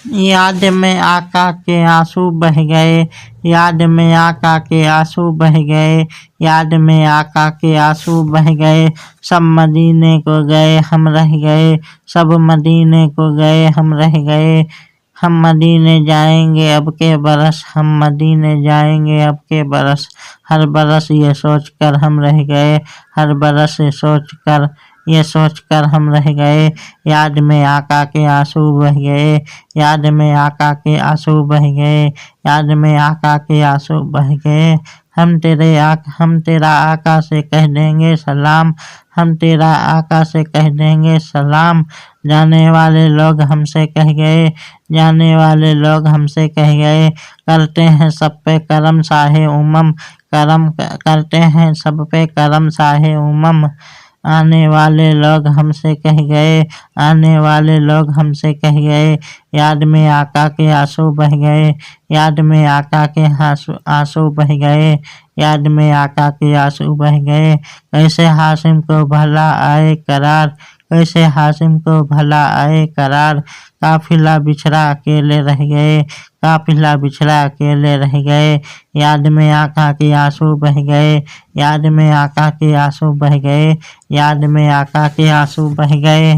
याद में आका के आंसू बह गए, याद में आका के आंसू बह गए, याद में आका के आंसू बह गए। सब मदीने को गए हम रह गए, सब मदीने को गए हम रह गए। हम मदीने जाएंगे अब के बरस, हम मदीने जाएंगे अब के बरस। हर बरस ये सोच कर हम रह गए, हर बरस ये सोच कर हम रह गए। याद में आका के आंसू बह गए, याद में आका के आंसू बह गए, याद में आका के आंसू बह गए। हम तेरा आका से कह देंगे सलाम, हम तेरा आका से कह देंगे सलाम। जाने वाले लोग हमसे कह गए, जाने वाले लोग हमसे कह गए, करते हैं सब पे करम साहे उमम, करम करते हैं सब पे करम साहे उमम। आने वाले लोग हमसे कह गए, आने वाले लोग हमसे कह गए। याद में आका के आंसू बह गए, याद में आका के आंसू बह गए, याद में आका के आंसू बह गए। कैसे हाशिम को भला आए करार, कैसे हाशिम को भला आए करार। काफिला बिछड़ा अकेले रह गए, काफिला बिछड़ा अकेले रह गए। याद में आका के आंसू बह गए, याद में आका के आंसू बह गए, याद में आका के आंसू बह गए।